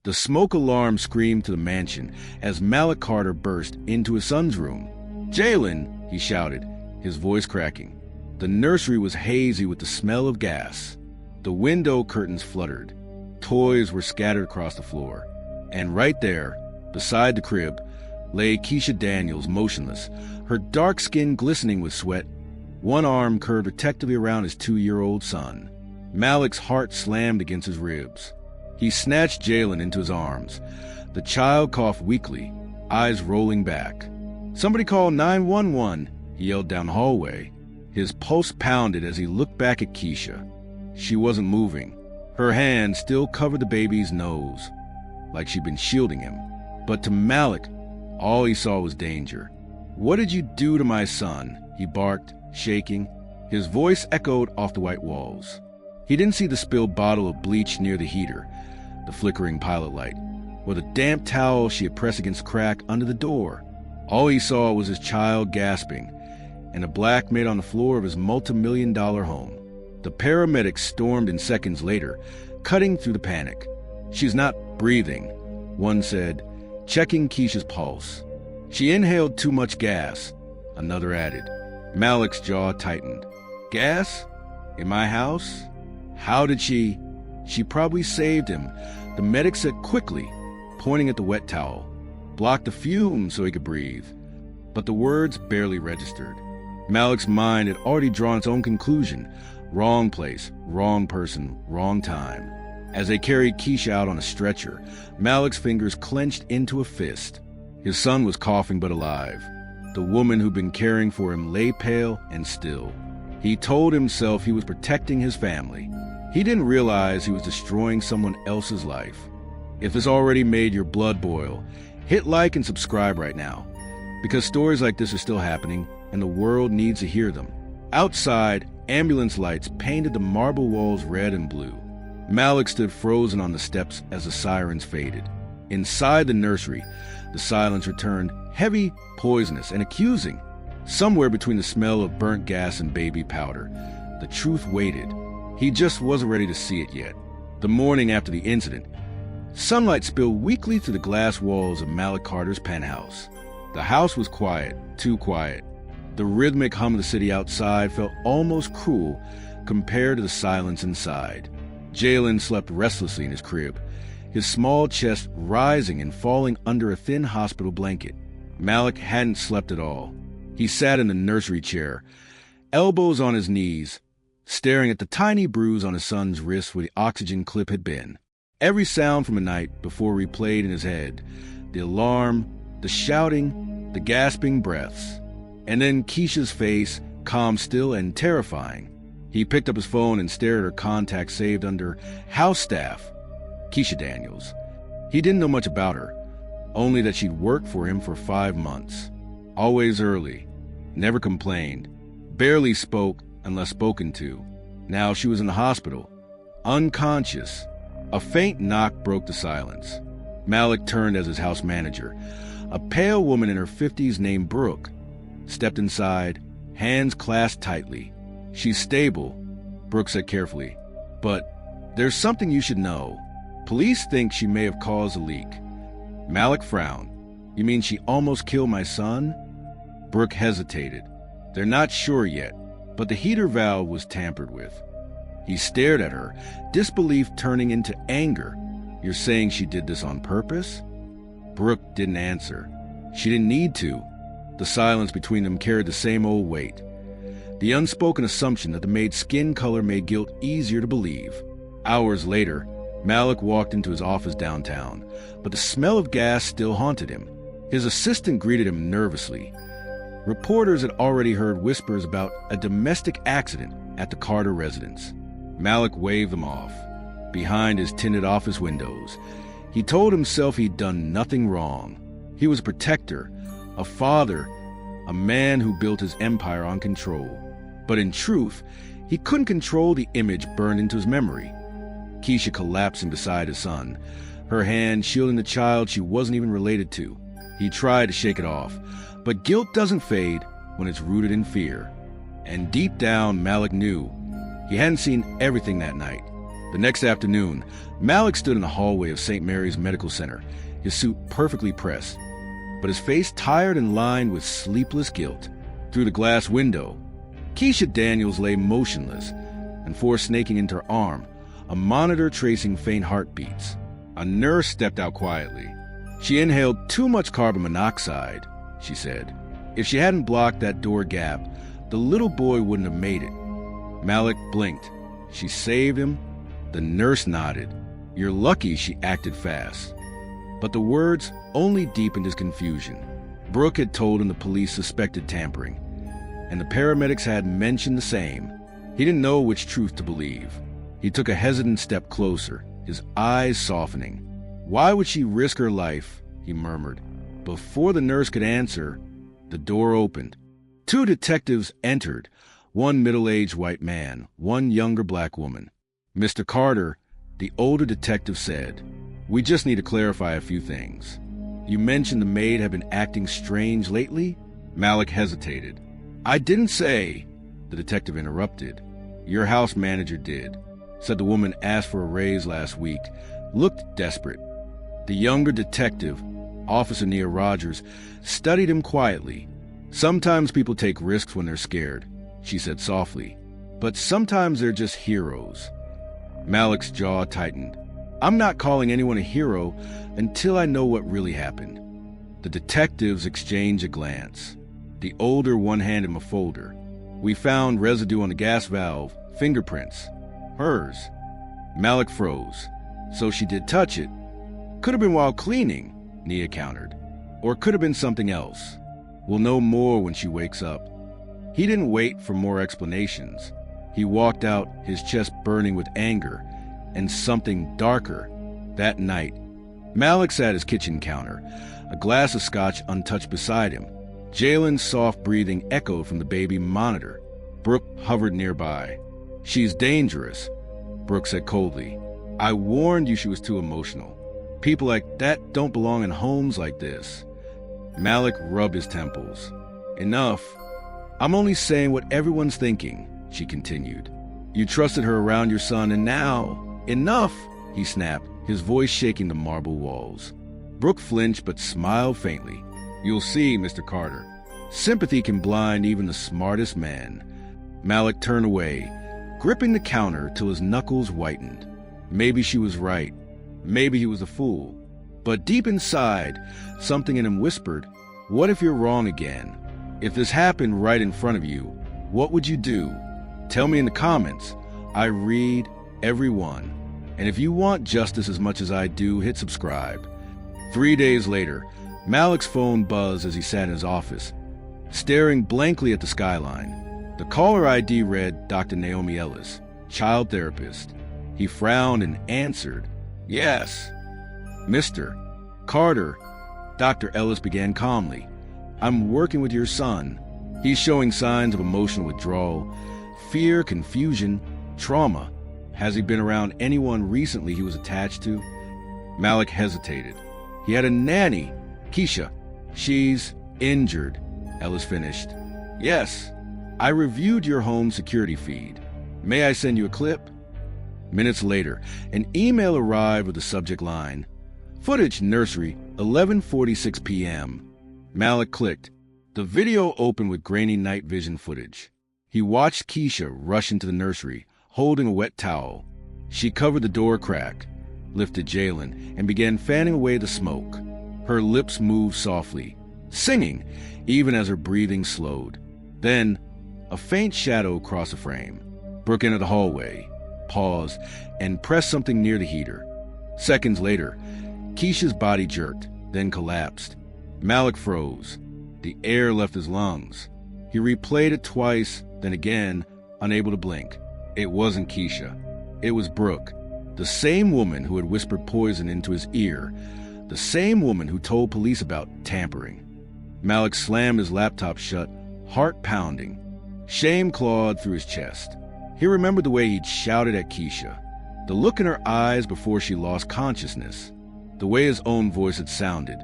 The smoke alarm screamed to the mansion as Malik Carter burst into his son's room. "Jalen!" he shouted, his voice cracking. The nursery was hazy with the smell of gas. The window curtains fluttered. Toys were scattered across the floor. And right there, beside the crib, lay Keisha Daniels motionless, her dark skin glistening with sweat, one arm curved protectively around his 2-year-old son. Malik's heart slammed against his ribs. He snatched Jalen into his arms. The child coughed weakly, eyes rolling back. "Somebody call 911, he yelled down the hallway. His pulse pounded as he looked back at Keisha. She wasn't moving. Her hand still covered the baby's nose, like she'd been shielding him. But to Malik, all he saw was danger. "What did you do to my son?" he barked, shaking. His voice echoed off the white walls. He didn't see the spilled bottle of bleach near the heater, the flickering pilot light, or the damp towel she had pressed against the crack under the door. All he saw was his child gasping, and a black made on the floor of his multi-million-dollar home. The paramedics stormed in seconds later, cutting through the panic. "She's not breathing," one said, checking Keisha's pulse. "She inhaled too much gas," another added. Malik's jaw tightened. "Gas? In my house? How did she?" "She probably saved him," the medic said quickly, pointing at the wet towel. "Blocked the fumes so he could breathe." But the words barely registered. Malik's mind had already drawn its own conclusion. Wrong place, wrong person, wrong time. As they carried Keisha out on a stretcher, Malik's fingers clenched into a fist. His son was coughing but alive. The woman who'd been caring for him lay pale and still. He told himself he was protecting his family. He didn't realize he was destroying someone else's life. If this already made your blood boil, hit like and subscribe right now, because stories like this are still happening and the world needs to hear them. Outside, ambulance lights painted the marble walls red and blue. Malik stood frozen on the steps as the sirens faded. Inside the nursery, the silence returned, heavy, poisonous, and accusing. Somewhere between the smell of burnt gas and baby powder, the truth waited. He just wasn't ready to see it yet. The morning after the incident, sunlight spilled weakly through the glass walls of Malik Carter's penthouse. The house was quiet, too quiet. The rhythmic hum of the city outside felt almost cruel compared to the silence inside. Jalen slept restlessly in his crib, his small chest rising and falling under a thin hospital blanket. Malik hadn't slept at all. He sat in the nursery chair, elbows on his knees, staring at the tiny bruise on his son's wrist where the oxygen clip had been. Every sound from the night before replayed in his head, the alarm, the shouting, the gasping breaths. And then Keisha's face, calm still and terrifying. He picked up his phone and stared at her contacts saved under house staff, Keisha Daniels. He didn't know much about her, only that she'd worked for him for 5 months. Always early, never complained, barely spoke unless spoken to. Now she was in the hospital, unconscious. A faint knock broke the silence. Malik turned as his house manager. A pale woman in her 50s named Brooke stepped inside, hands clasped tightly. "She's stable," Brooke said carefully, "but there's something you should know. Police think she may have caused a leak." Malik frowned. "You mean she almost killed my son?" Brooke hesitated. "They're not sure yet, but the heater valve was tampered with." He stared at her, disbelief turning into anger. "You're saying she did this on purpose?" Brooke didn't answer. She didn't need to. The silence between them carried the same old weight. The unspoken assumption that the maid's skin color made guilt easier to believe. Hours later, Malik walked into his office downtown, but the smell of gas still haunted him. His assistant greeted him nervously. Reporters had already heard whispers about a domestic accident at the Carter residence. Malik waved them off. Behind his tinted office windows, he told himself he'd done nothing wrong. He was a protector, a father, a man who built his empire on control. But in truth, he couldn't control the image burned into his memory. Keisha collapsing beside his son, her hand shielding the child she wasn't even related to. He tried to shake it off, but guilt doesn't fade when it's rooted in fear. And deep down, Malik knew he hadn't seen everything that night. The next afternoon, Malik stood in the hallway of St. Mary's Medical Center, his suit perfectly pressed, but his face tired and lined with sleepless guilt. Through the glass window, Keisha Daniels lay motionless, and snaking into her arm, a monitor tracing faint heartbeats. A nurse stepped out quietly. She inhaled too much carbon monoxide, she said. If she hadn't blocked that door gap, the little boy wouldn't have made it. Malik blinked. She saved him. The nurse nodded. You're lucky she acted fast. But the words only deepened his confusion. Brooke had told him the police suspected tampering, and the paramedics had mentioned the same. He didn't know which truth to believe. He took a hesitant step closer, his eyes softening. Why would she risk her life? He murmured. Before the nurse could answer, the door opened. Two detectives entered, one middle-aged white man, one younger black woman. Mr. Carter, the older detective said, we just need to clarify a few things. You mentioned the maid had been acting strange lately? Malik hesitated. I didn't say, the detective interrupted. Your house manager did. Said the woman asked for a raise last week, looked desperate. The younger detective, Officer Nia Rogers, studied him quietly. Sometimes people take risks when they're scared, she said softly. But sometimes they're just heroes. Malik's jaw tightened. I'm not calling anyone a hero until I know what really happened. The detectives exchanged a glance. The older one handed him a folder. We found residue on the gas valve, fingerprints. Hers. Malik froze. So she did touch it. Could have been while cleaning, Nia countered. Or could have been something else. We'll know more when she wakes up. He didn't wait for more explanations. He walked out, his chest burning with anger and something darker. That night, Malik sat at his kitchen counter, a glass of scotch untouched beside him. Jalen's soft breathing echoed from the baby monitor. Brooke hovered nearby. She's dangerous, Brooke said coldly. I warned you she was too emotional. People like that don't belong in homes like this. Malik rubbed his temples. Enough. I'm only saying what everyone's thinking, she continued. You trusted her around your son, and now... Enough, he snapped, his voice shaking the marble walls. Brooke flinched but smiled faintly. You'll see, Mr. Carter. Sympathy can blind even the smartest man. Malik turned away, gripping the counter till his knuckles whitened. Maybe she was right. Maybe he was a fool. But deep inside, something in him whispered, what if you're wrong again? If this happened right in front of you, what would you do? Tell me in the comments. I read every one. And if you want justice as much as I do, hit subscribe. 3 days later, Malik's phone buzzed as he sat in his office, staring blankly at the skyline. The caller ID read Dr. Naomi Ellis, child therapist. He frowned and answered, Yes. Mr. Carter, Dr. Ellis began calmly. I'm working with your son. He's showing signs of emotional withdrawal, fear, confusion, trauma. Has he been around anyone recently he was attached to? Malik hesitated. He had a nanny, Keisha. She's injured, Ellis finished. Yes. I reviewed your home security feed. May I send you a clip? Minutes later, an email arrived with the subject line, Footage Nursery, 11:46 p.m. Malik clicked. The video opened with grainy night vision footage. He watched Keisha rush into the nursery, holding a wet towel. She covered the door crack, lifted Jalen, and began fanning away the smoke. Her lips moved softly, singing, even as her breathing slowed. Then, a faint shadow crossed the frame. Brooke entered the hallway, paused, and pressed something near the heater. Seconds later, Keisha's body jerked, then collapsed. Malik froze. The air left his lungs. He replayed it twice, then again, unable to blink. It wasn't Keisha. It was Brooke, the same woman who had whispered poison into his ear, the same woman who told police about tampering. Malik slammed his laptop shut, heart pounding. Shame clawed through his chest. He remembered the way he'd shouted at Keisha, the look in her eyes before she lost consciousness, the way his own voice had sounded,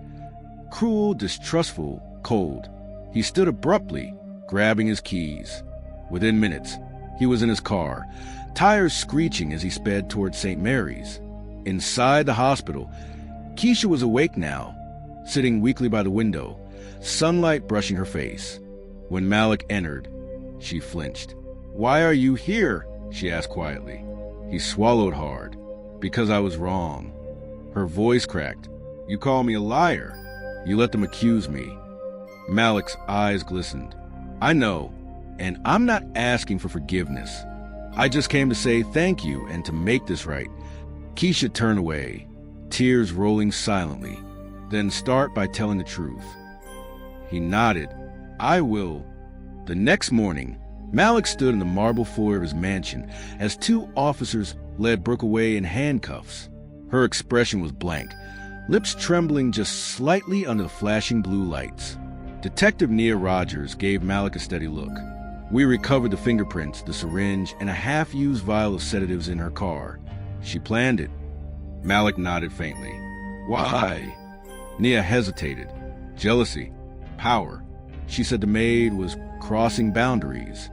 cruel, distrustful, cold. He stood abruptly, grabbing his keys. Within minutes, he was in his car, tires screeching as he sped toward St. Mary's. Inside the hospital, Keisha was awake now, sitting weakly by the window, sunlight brushing her face. When Malik entered, she flinched. "Why are you here?" she asked quietly. He swallowed hard. "Because I was wrong." Her voice cracked. "You call me a liar. You let them accuse me." Malik's eyes glistened. "I know, and I'm not asking for forgiveness. I just came to say thank you and to make this right." Keisha turned away, tears rolling silently. "Then start by telling the truth." He nodded. "I will." The next morning, Malik stood in the marble floor of his mansion as two officers led Brooke away in handcuffs. Her expression was blank, lips trembling just slightly under the flashing blue lights. Detective Nia Rogers gave Malik a steady look. "We recovered the fingerprints, the syringe, and a half-used vial of sedatives in her car. She planned it." Malik nodded faintly. "Why?" Nia hesitated. "Jealousy. Power." She said the maid was crossing boundaries.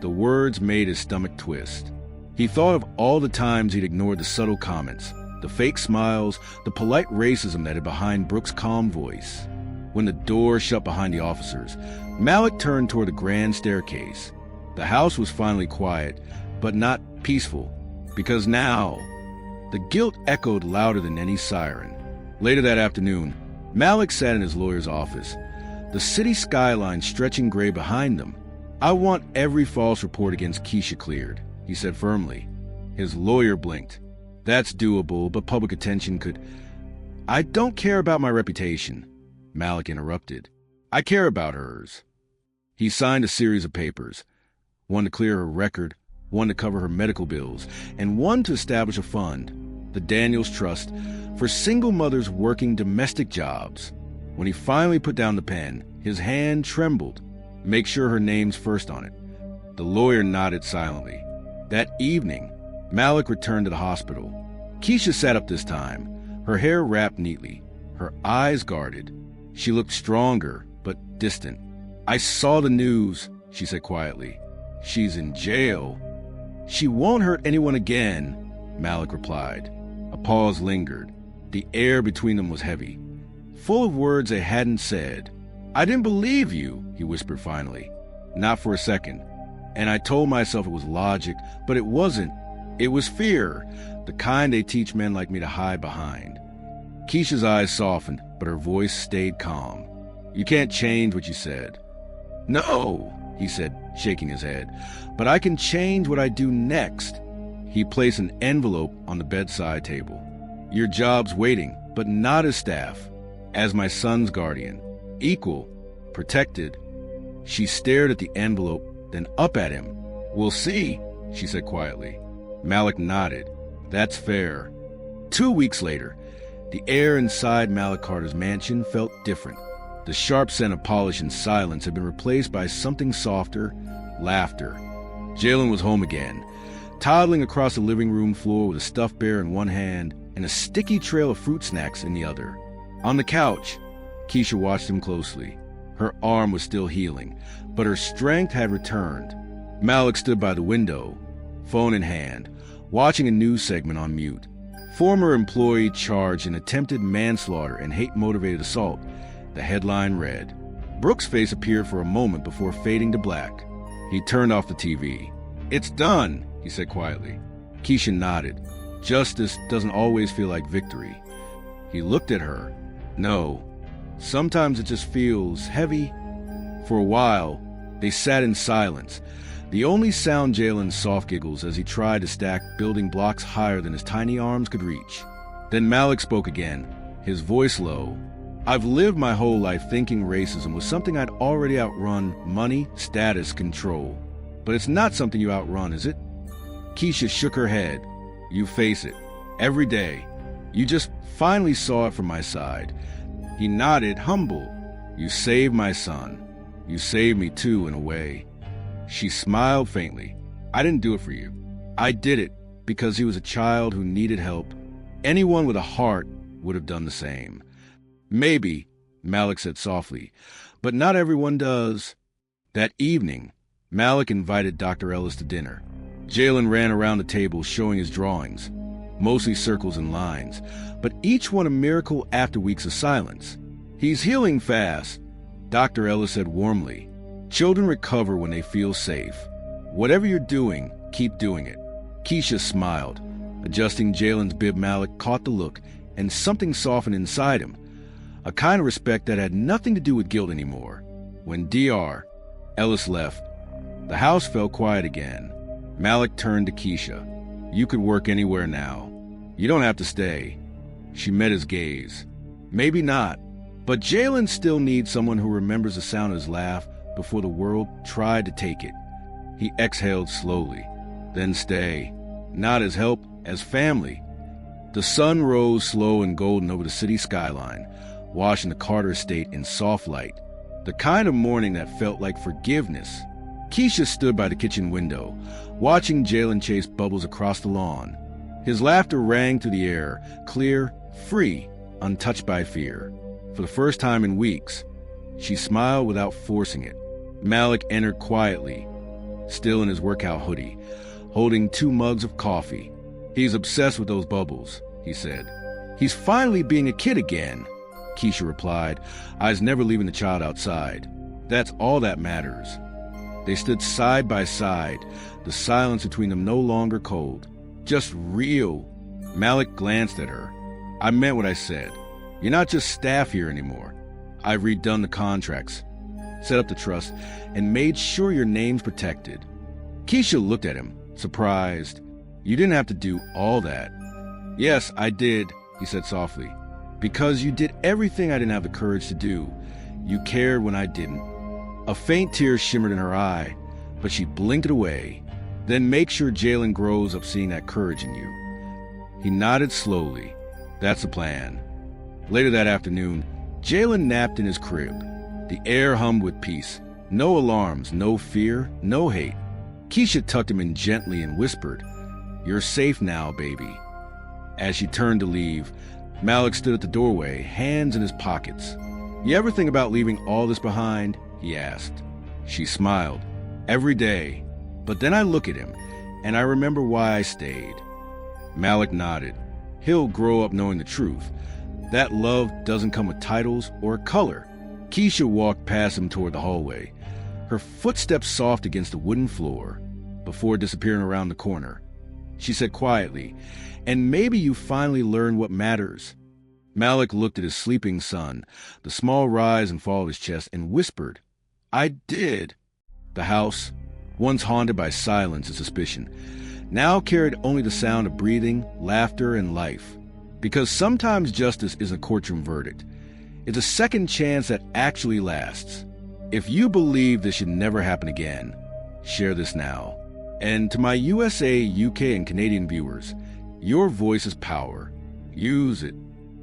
The words made his stomach twist. He thought of all the times he'd ignored the subtle comments, the fake smiles, the polite racism that hid behind Brooke's calm voice. When the door shut behind the officers, Malik turned toward the grand staircase. The house was finally quiet, but not peaceful, because now the guilt echoed louder than any siren. Later that afternoon, Malik sat in his lawyer's office, the city skyline stretching gray behind them. "I want every false report against Keisha cleared," he said firmly. His lawyer blinked. "That's doable, but public attention could—" "I don't care about my reputation," Malik interrupted. "I care about hers." He signed a series of papers, one to clear her record, one to cover her medical bills, and one to establish a fund, the Daniels Trust, for single mothers working domestic jobs. When he finally put down the pen, his hand trembled. "Make sure her name's first on it." The lawyer nodded silently. That evening, Malik returned to the hospital. Keisha sat up this time, her hair wrapped neatly, her eyes guarded. She looked stronger, but distant. "I saw the news," she said quietly. "She's in jail." "She won't hurt anyone again," Malik replied. A pause lingered. The air between them was heavy, full of words they hadn't said. "I didn't believe you," he whispered finally. "Not for a second. And I told myself it was logic, but it wasn't. It was fear, the kind they teach men like me to hide behind." Keisha's eyes softened, but her voice stayed calm. "You can't change what you said." "No," he said, shaking his head, "but I can change what I do next." He placed an envelope on the bedside table. "Your job's waiting, but not as staff. As my son's guardian. Equal. Protected." She stared at the envelope, then up at him. "We'll see," she said quietly. Malik nodded. "That's fair." 2 weeks later, the air inside Malik Carter's mansion felt different. The sharp scent of polish and silence had been replaced by something softer, laughter. Jalen was home again, toddling across the living room floor with a stuffed bear in one hand and a sticky trail of fruit snacks in the other. On the couch, Keisha watched him closely. Her arm was still healing, but her strength had returned. Malik stood by the window, phone in hand, watching a news segment on mute. "Former employee charged in attempted manslaughter and hate-motivated assault," the headline read. Brooke's face appeared for a moment before fading to black. He turned off the TV. "It's done," he said quietly. Keisha nodded. "Justice doesn't always feel like victory." He looked at her. "No. Sometimes it just feels heavy." For a while, they sat in silence, the only sound Jalen's soft giggles as he tried to stack building blocks higher than his tiny arms could reach. Then Malik spoke again, his voice low. "I've lived my whole life thinking racism was something I'd already outrun: money, status, control. But it's not something you outrun, is it?" Keisha shook her head. "You face it. Every day. You just finally saw it from my side." He nodded, humble. "You saved my son. You saved me too, in a way." She smiled faintly. "I didn't do it for you. I did it because he was a child who needed help. Anyone with a heart would have done the same." "Maybe," Malik said softly, "but not everyone does." That evening, Malik invited Dr. Ellis to dinner. Jalen ran around the table showing his drawings, mostly circles and lines, but each one a miracle after weeks of silence. "He's healing fast," Dr. Ellis said warmly. "Children recover when they feel safe. Whatever you're doing, keep doing it." Keisha smiled. Adjusting Jalen's bib, Malik caught the look, and something softened inside him, a kind of respect that had nothing to do with guilt anymore. When Dr. Ellis left, the house fell quiet again. Malik turned to Keisha. "You could work anywhere now. You don't have to stay." She met his gaze. "Maybe not, but Jalen still needs someone who remembers the sound of his laugh before the world tried to take it." He exhaled slowly. "Then stay. Not as help, as family." The sun rose slow and golden over the city skyline, washing the Carter estate in soft light, the kind of morning that felt like forgiveness. Keisha stood by the kitchen window, watching Jalen chase bubbles across the lawn. His laughter rang through the air, clear, free, untouched by fear. For the first time in weeks, she smiled without forcing it. Malik entered quietly, still in his workout hoodie, holding 2 mugs of coffee. "He's obsessed with those bubbles," he said. "He's finally being a kid again," Keisha replied, eyes never leaving the child outside. "That's all that matters." They stood side by side, the silence between them no longer cold, just real. Malik glanced at her. "I meant what I said. You're not just staff here anymore. I've redone the contracts, set up the trust, and made sure your name's protected." Keisha looked at him, surprised. "You didn't have to do all that." "Yes, I did," he said softly. "Because you did everything I didn't have the courage to do. You cared when I didn't." A faint tear shimmered in her eye, but she blinked it away. "Then make sure Jalen grows up seeing that courage in you." He nodded slowly. "That's the plan." Later that afternoon, Jalen napped in his crib. The air hummed with peace. No alarms, no fear, no hate. Keisha tucked him in gently and whispered, "You're safe now, baby." As she turned to leave, Malik stood at the doorway, hands in his pockets. "You ever think about leaving all this behind?" he asked. She smiled. "Every day. But then I look at him, and I remember why I stayed." Malik nodded. "He'll grow up knowing the truth. That love doesn't come with titles or color." Keisha walked past him toward the hallway, her footsteps soft against the wooden floor, before disappearing around the corner. She said quietly, "And maybe you finally learn what matters." Malik looked at his sleeping son, the small rise and fall of his chest, and whispered, "I did." The house, once haunted by silence and suspicion, now carried only the sound of breathing, laughter, and life. Because sometimes justice isn't a courtroom verdict. It's a second chance that actually lasts. If you believe this should never happen again, share this now. And to my USA, UK, and Canadian viewers, your voice is power. Use it.